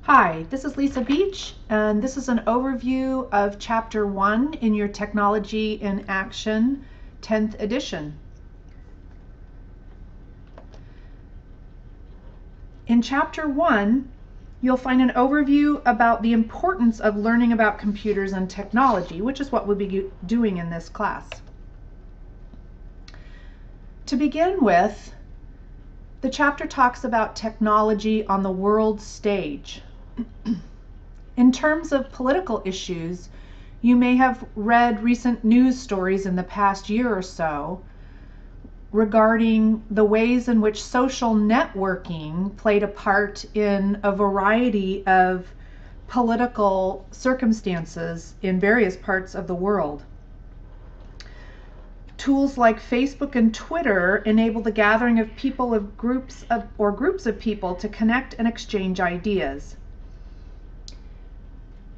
Hi, this is Lisa Beach, and this is an overview of Chapter 1 in your Technology in Action 10th edition. In Chapter 1, you'll find an overview about the importance of learning about computers and technology, which is what we'll be doing in this class. To begin with, the chapter talks about technology on the world stage. In terms of political issues, you may have read recent news stories in the past year or so regarding the ways in which social networking played a part in a variety of political circumstances in various parts of the world. Tools like Facebook and Twitter enable the gathering of people of groups of people to connect and exchange ideas.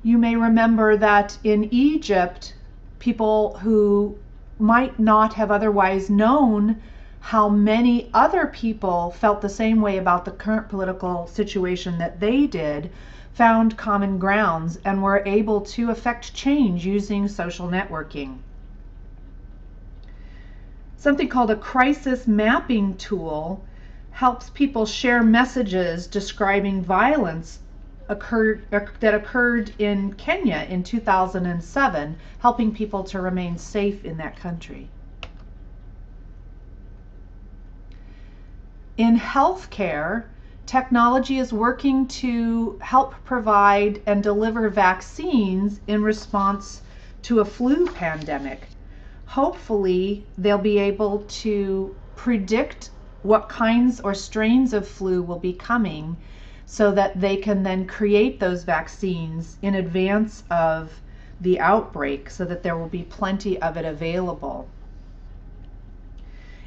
You may remember that in Egypt, people who might not have otherwise known how many other people felt the same way about the current political situation that they did, found common grounds and were able to affect change using social networking. Something called a crisis mapping tool helps people share messages describing violence that occurred in Kenya in 2007, helping people to remain safe in that country. In healthcare, technology is working to help provide and deliver vaccines in response to a flu pandemic. Hopefully, they'll be able to predict what kinds or strains of flu will be coming so that they can then create those vaccines in advance of the outbreak so that there will be plenty of it available.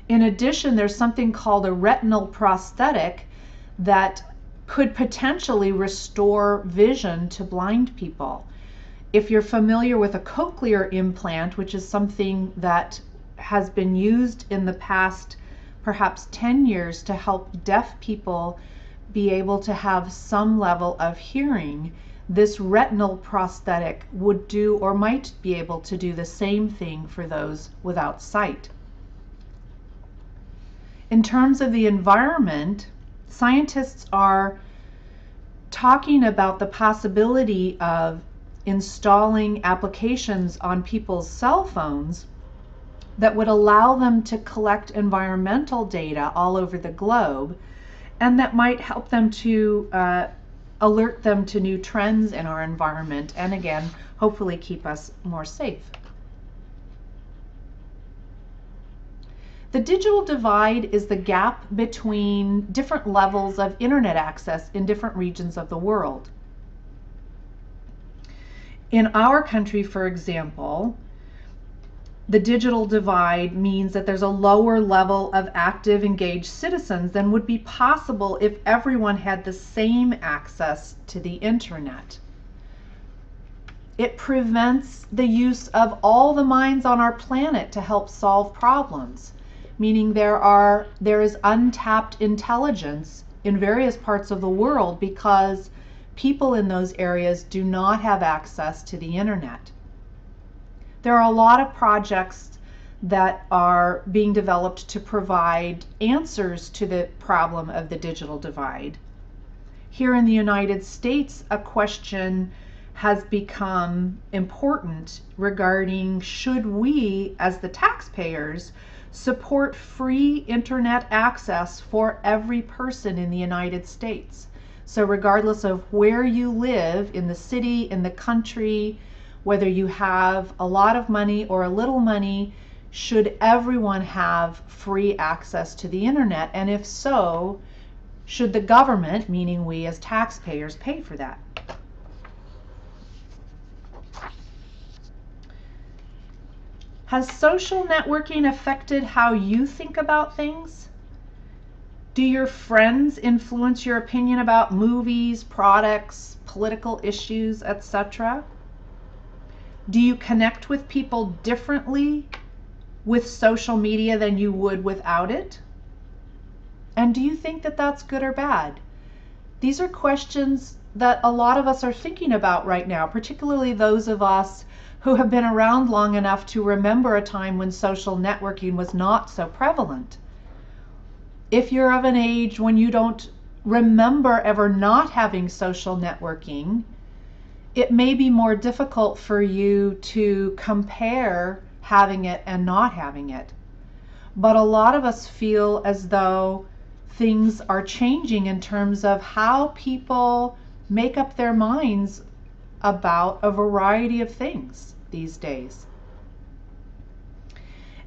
In addition, there's something called a retinal prosthetic that could potentially restore vision to blind people. If you're familiar with a cochlear implant, which is something that has been used in the past perhaps 10 years to help deaf people be able to have some level of hearing, this retinal prosthetic would do or might be able to do the same thing for those without sight. In terms of the environment, scientists are talking about the possibility of installing applications on people's cell phones that would allow them to collect environmental data all over the globe, and that might help them to alert them to new trends in our environment, and again, hopefully keep us more safe. The digital divide is the gap between different levels of internet access in different regions of the world. In our country, for example, the digital divide means that there's a lower level of active, engaged citizens than would be possible if everyone had the same access to the internet. It prevents the use of all the minds on our planet to help solve problems, meaning there is untapped intelligence in various parts of the world because people in those areas do not have access to the internet. There are a lot of projects that are being developed to provide answers to the problem of the digital divide. Here in the United States, a question has become important regarding should we, as the taxpayers, support free internet access for every person in the United States. So regardless of where you live, in the city, in the country, whether you have a lot of money or a little money, should everyone have free access to the internet? And if so, should the government, meaning we as taxpayers, pay for that? Has social networking affected how you think about things? Do your friends influence your opinion about movies, products, political issues, etc.? Do you connect with people differently with social media than you would without it? And do you think that that's good or bad? These are questions that a lot of us are thinking about right now, particularly those of us who have been around long enough to remember a time when social networking was not so prevalent. If you're of an age when you don't remember ever not having social networking, it may be more difficult for you to compare having it and not having it. But a lot of us feel as though things are changing in terms of how people make up their minds about a variety of things these days.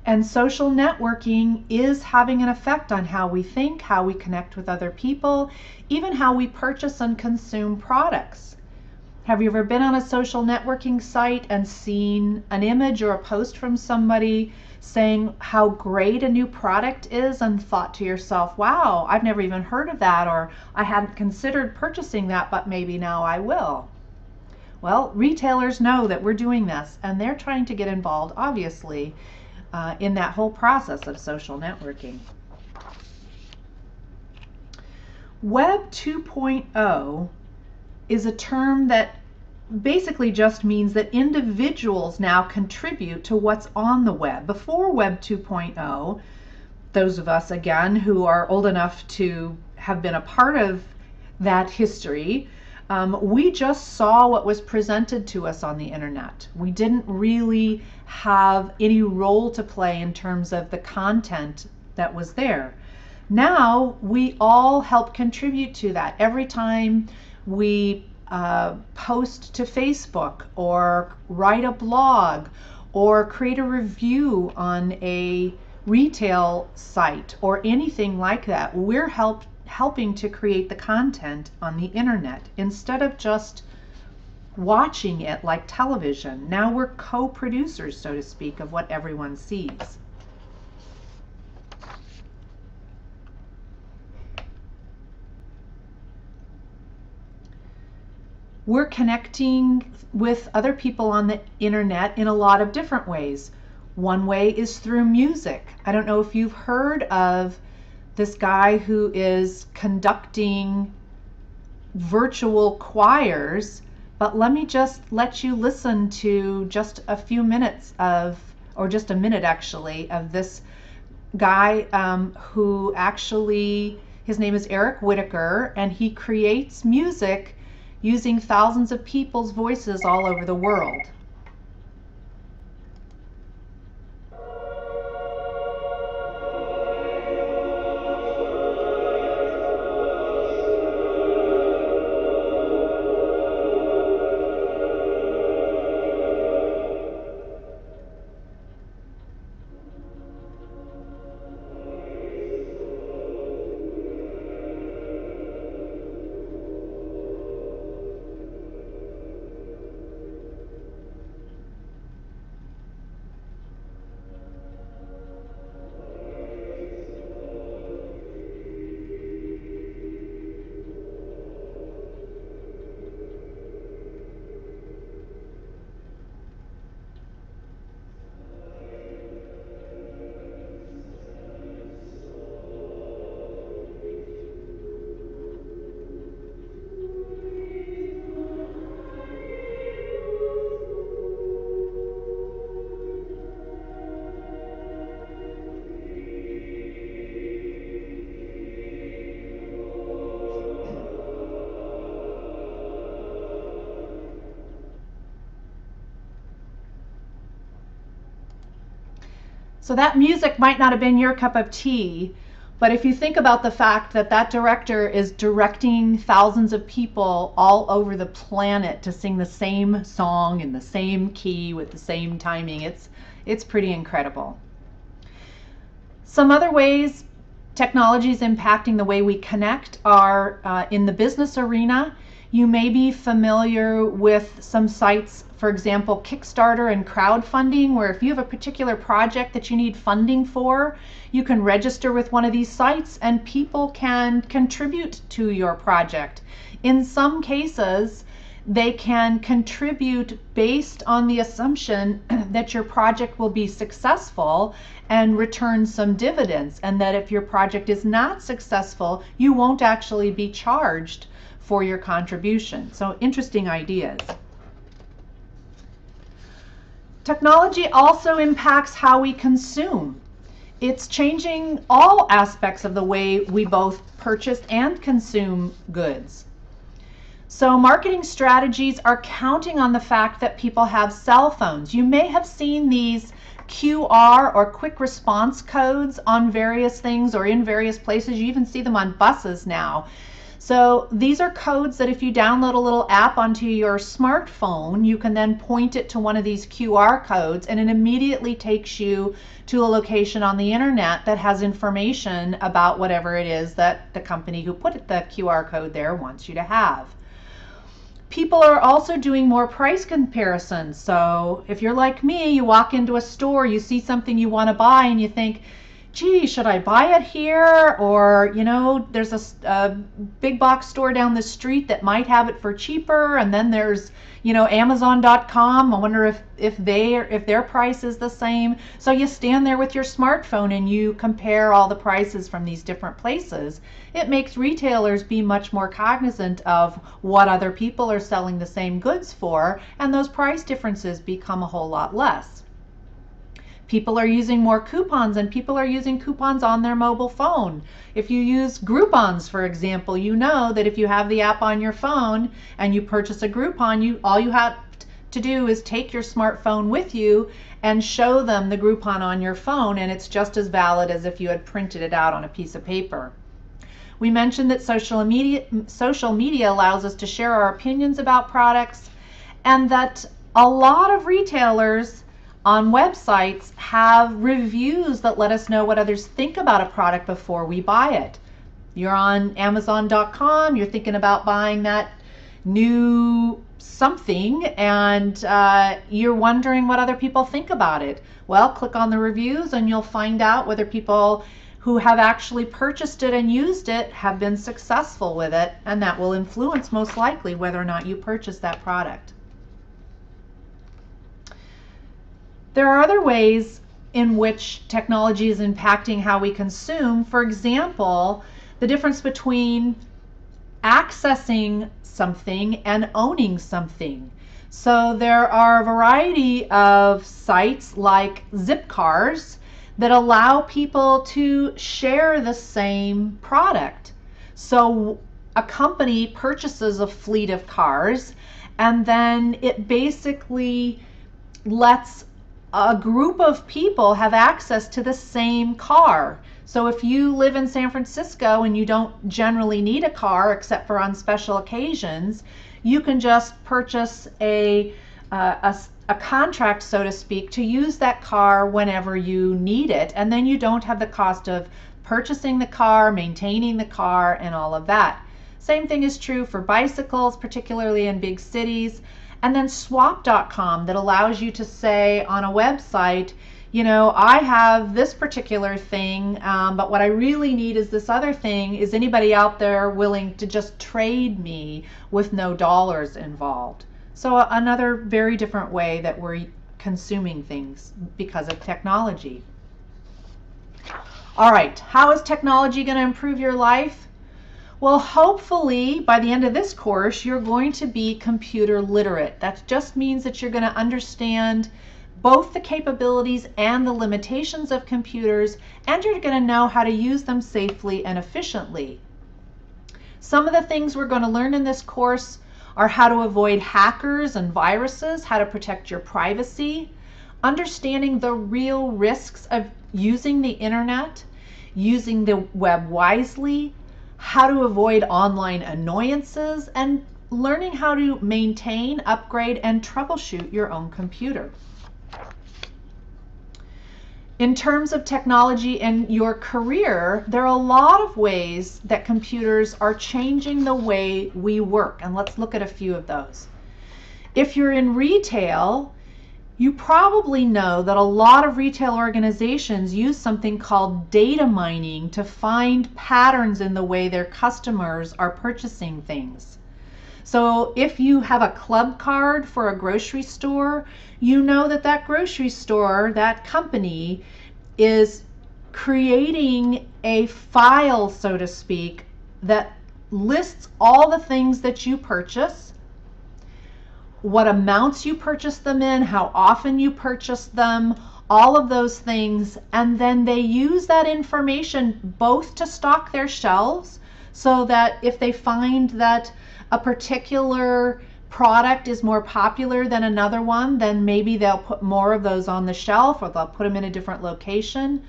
And social networking is having an effect on how we think, how we connect with other people, even how we purchase and consume products. Have you ever been on a social networking site and seen an image or a post from somebody saying how great a new product is and thought to yourself, wow, I've never even heard of that, or I hadn't considered purchasing that, but maybe now I will? Well, retailers know that we're doing this, and they're trying to get involved, obviously, in that whole process of social networking. Web 2.0 is a term that basically just means that individuals now contribute to what's on the web. Before Web 2.0, those of us, again, who are old enough to have been a part of that history, we just saw what was presented to us on the internet. We didn't really have any role to play in terms of the content that was there. Now we all help contribute to that. Every time we post to Facebook or write a blog or create a review on a retail site or anything like that, we're helping to create the content on the internet instead of just watching it like television. Now we're co-producers, so to speak, of what everyone sees. We're connecting with other people on the internet in a lot of different ways. One way is through music. I don't know if you've heard of this guy who is conducting virtual choirs, but let me just let you listen to just a few minutes of, or just a minute actually, of this guy who actually, his name is Eric Whitacre, and he creates music using thousands of people's voices all over the world. So that music might not have been your cup of tea, but if you think about the fact that that director is directing thousands of people all over the planet to sing the same song in the same key with the same timing, it's pretty incredible. Some other ways technology is impacting the way we connect are in the business arena. You may be familiar with some sites, for example, Kickstarter and crowdfunding, where if you have a particular project that you need funding for, you can register with one of these sites and people can contribute to your project. In some cases, they can contribute based on the assumption that your project will be successful and return some dividends, and that if your project is not successful, you won't actually be charged for your contribution. So interesting ideas. Technology also impacts how we consume. It's changing all aspects of the way we both purchase and consume goods. So marketing strategies are counting on the fact that people have cell phones. You may have seen these QR or quick response codes on various things or in various places. You even see them on buses now. So these are codes that if you download a little app onto your smartphone, you can then point it to one of these QR codes and it immediately takes you to a location on the internet that has information about whatever it is that the company who put the QR code there wants you to have. People are also doing more price comparisons. So if you're like me, you walk into a store, you see something you want to buy and you think, gee, should I buy it here? Or, you know, there's a big box store down the street that might have it for cheaper. And then there's, you know, Amazon.com. I wonder if their price is the same. So you stand there with your smartphone and you compare all the prices from these different places. It makes retailers be much more cognizant of what other people are selling the same goods for, and those price differences become a whole lot less. People are using more coupons, and people are using coupons on their mobile phone. If you use Groupons, for example, you know that if you have the app on your phone and you purchase a Groupon, all you have to do is take your smartphone with you and show them the Groupon on your phone, and it's just as valid as if you had printed it out on a piece of paper. We mentioned that social media allows us to share our opinions about products, and that a lot of retailers on websites have reviews that let us know what others think about a product before we buy it. You're on Amazon.com, you're thinking about buying that new something, and you're wondering what other people think about it. Well, click on the reviews and you'll find out whether people who have actually purchased it and used it have been successful with it, and that will influence most likely whether or not you purchase that product. There are other ways in which technology is impacting how we consume. For example, the difference between accessing something and owning something. So there are a variety of sites like Zipcars that allow people to share the same product. So a company purchases a fleet of cars, and then it basically lets a group of people have access to the same car. So if you live in San Francisco and you don't generally need a car except for on special occasions, you can just purchase a contract, so to speak, to use that car whenever you need it, and then you don't have the cost of purchasing the car, maintaining the car, and all of that. Same thing is true for bicycles, particularly in big cities. And then swap.com, that allows you to say on a website, you know, I have this particular thing, but what I really need is this other thing. Is anybody out there willing to just trade me with no dollars involved? So another very different way that we're consuming things because of technology. All right, how is technology going to improve your life? Well, hopefully by the end of this course, you're going to be computer literate. That just means that you're going to understand both the capabilities and the limitations of computers, and you're going to know how to use them safely and efficiently. Some of the things we're going to learn in this course are how to avoid hackers and viruses, how to protect your privacy, understanding the real risks of using the internet, using the web wisely, how to avoid online annoyances, and learning how to maintain, upgrade, and troubleshoot your own computer. In terms of technology and your career, there are a lot of ways that computers are changing the way we work, and let's look at a few of those. If you're in retail, you probably know that a lot of retail organizations use something called data mining to find patterns in the way their customers are purchasing things. So if you have a club card for a grocery store, you know that that grocery store, that company, is creating a file, so to speak, that lists all the things that you purchase, what amounts you purchase them in, how often you purchase them, all of those things, and then they use that information both to stock their shelves, so that if they find that a particular product is more popular than another one, then maybe they'll put more of those on the shelf, or they'll put them in a different location.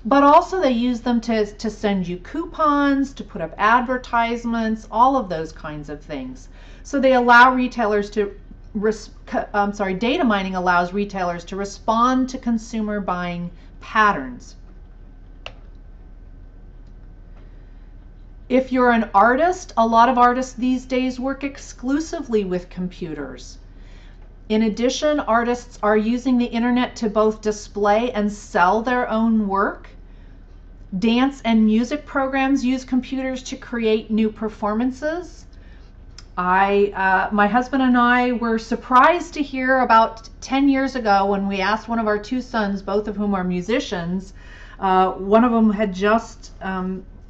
But also they use them to send you coupons, to put up advertisements, all of those kinds of things. So they allow retailers to data mining allows retailers to respond to consumer buying patterns. If you're an artist, a lot of artists these days work exclusively with computers. In addition, artists are using the internet to both display and sell their own work. Dance and music programs use computers to create new performances. My husband and I were surprised to hear about 10 years ago when we asked one of our two sons, both of whom are musicians. One of them had just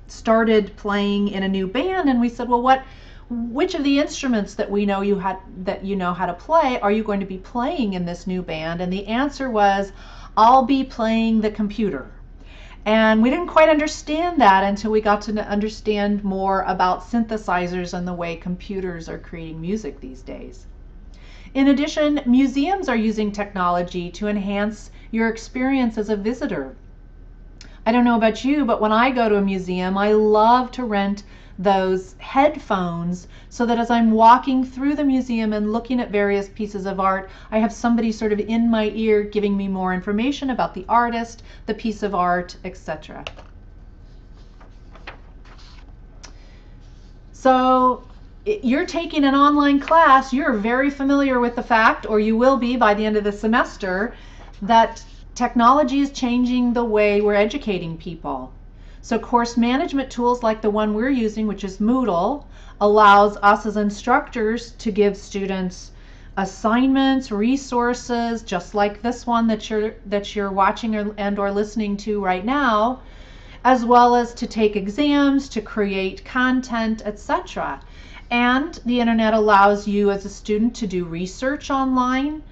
started playing in a new band, and we said, well, which of the instruments that you know how to play are you going to be playing in this new band? And the answer was, I'll be playing the computer. And we didn't quite understand that until we got to understand more about synthesizers and the way computers are creating music these days. In addition, museums are using technology to enhance your experience as a visitor. I don't know about you, but when I go to a museum, I love to rent those headphones so that as I'm walking through the museum and looking at various pieces of art, I have somebody sort of in my ear giving me more information about the artist, the piece of art, etc. So you're taking an online class, you're very familiar with the fact, or you will be by the end of the semester, that technology is changing the way we're educating people. So course management tools like the one we're using, which is Moodle, allows us as instructors to give students assignments, resources, just like this one that you're watching or listening to right now, as well as to take exams, to create content, etc. And the internet allows you as a student to do research online.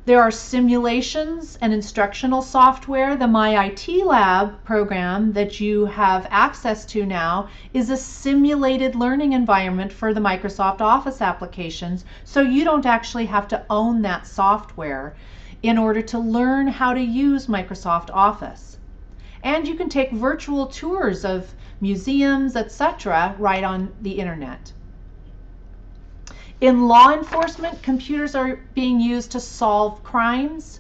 There are simulations and instructional software. The MyIT program that you have access to now is a simulated learning environment for the Microsoft Office applications, so you don't actually have to own that software in order to learn how to use Microsoft Office. And you can take virtual tours of museums, etc., right on the internet. In law enforcement, computers are being used to solve crimes.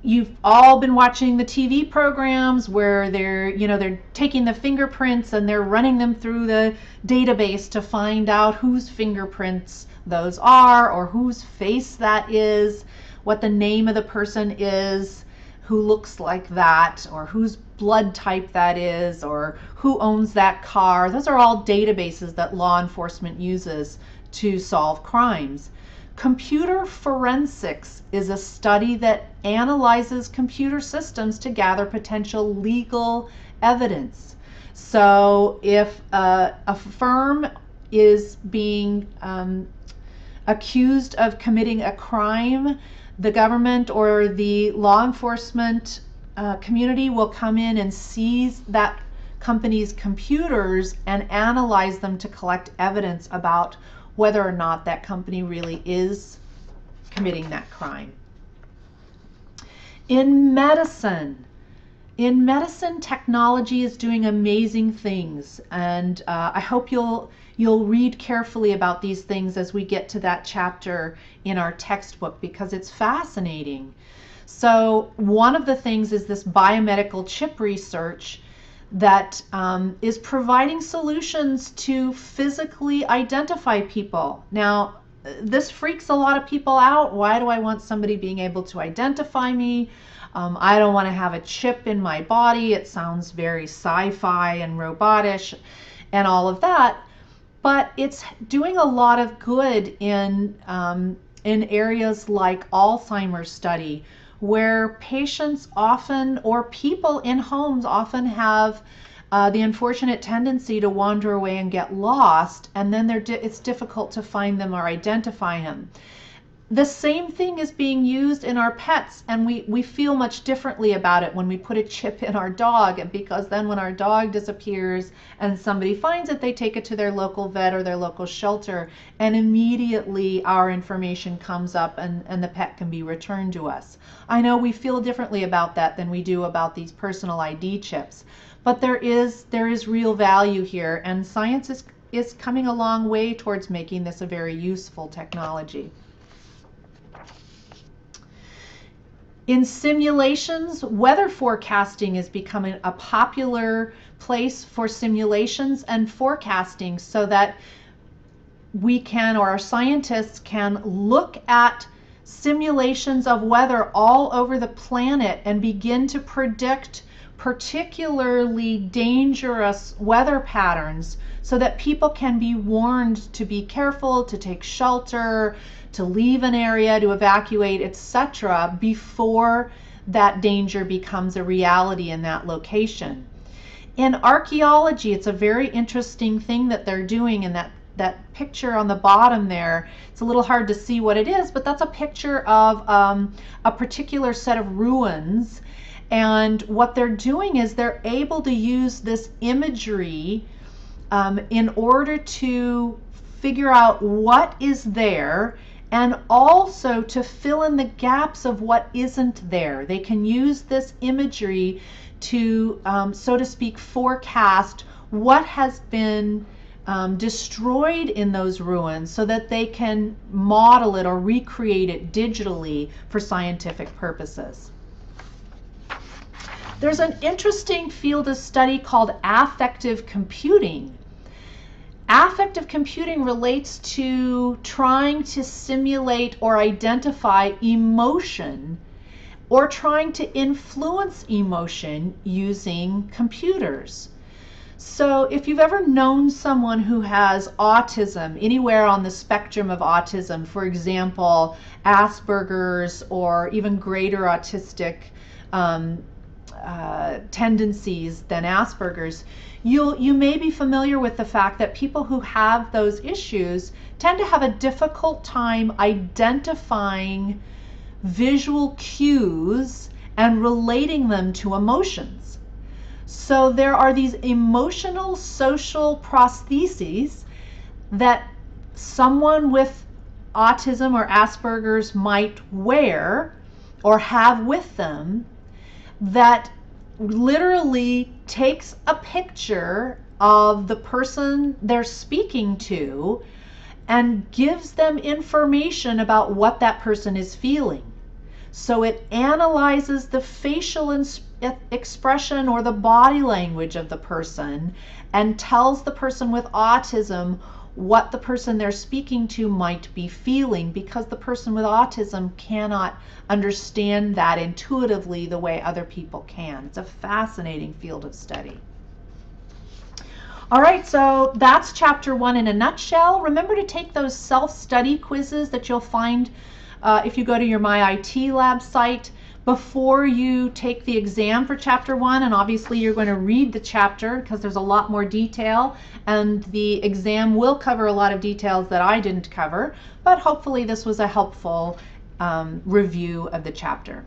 You've all been watching the TV programs where they're taking the fingerprints and they're running them through the database to find out whose fingerprints those are, or whose face that is, what the name of the person is who looks like that, or whose blood type that is, or who owns that car. Those are all databases that law enforcement uses to solve crimes. Computer forensics is a study that analyzes computer systems to gather potential legal evidence. So if a firm is being accused of committing a crime, the government or the law enforcement community will come in and seize that company's computers and analyze them to collect evidence about whether or not that company really is committing that crime. In medicine, technology is doing amazing things, and I hope you'll read carefully about these things as we get to that chapter in our textbook, because it's fascinating. So one of the things is this biomedical chip research that is providing solutions to physically identify people. Now, this freaks a lot of people out. Why do I want somebody being able to identify me? I don't want to have a chip in my body. It sounds very sci-fi and robotish and all of that. But it's doing a lot of good in areas like Alzheimer's study, where patients often, or people in homes often have the unfortunate tendency to wander away and get lost, and then it's difficult to find them or identify him. The same thing is being used in our pets, and we feel much differently about it when we put a chip in our dog, and because then when our dog disappears and somebody finds it, they take it to their local vet or their local shelter, and immediately our information comes up and the pet can be returned to us. I know we feel differently about that than we do about these personal ID chips, but there is real value here, and science is coming a long way towards making this a very useful technology. In simulations, weather forecasting is becoming a popular place for simulations and forecasting, so that we can, or our scientists can, look at simulations of weather all over the planet and begin to predict particularly dangerous weather patterns, so that people can be warned to be careful, to take shelter, to leave an area, to evacuate, etc., before that danger becomes a reality in that location. In archaeology, it's a very interesting thing that they're doing. In that picture on the bottom there, it's a little hard to see what it is, but that's a picture of a particular set of ruins. And what they're doing is they're able to use this imagery in order to figure out what is there, and also to fill in the gaps of what isn't there. They can use this imagery to, so to speak, forecast what has been destroyed in those ruins, so that they can model it or recreate it digitally for scientific purposes. There's an interesting field of study called affective computing. Affective computing relates to trying to simulate or identify emotion, or trying to influence emotion using computers. So if you've ever known someone who has autism, anywhere on the spectrum of autism, for example, Asperger's or even greater autistic tendencies than Asperger's, you may be familiar with the fact that people who have those issues tend to have a difficult time identifying visual cues and relating them to emotions. So there are these emotional social prostheses that someone with autism or Asperger's might wear or have with them, that literally takes a picture of the person they're speaking to and gives them information about what that person is feeling. So it analyzes the facial expression or the body language of the person and tells the person with autism what the person they're speaking to might be feeling, because the person with autism cannot understand that intuitively the way other people can. It's a fascinating field of study. All right, so that's chapter 1 in a nutshell. Remember to take those self-study quizzes that you'll find if you go to your MyIT site before you take the exam for chapter 1, and obviously you're going to read the chapter because there's a lot more detail, and the exam will cover a lot of details that I didn't cover, but hopefully this was a helpful review of the chapter.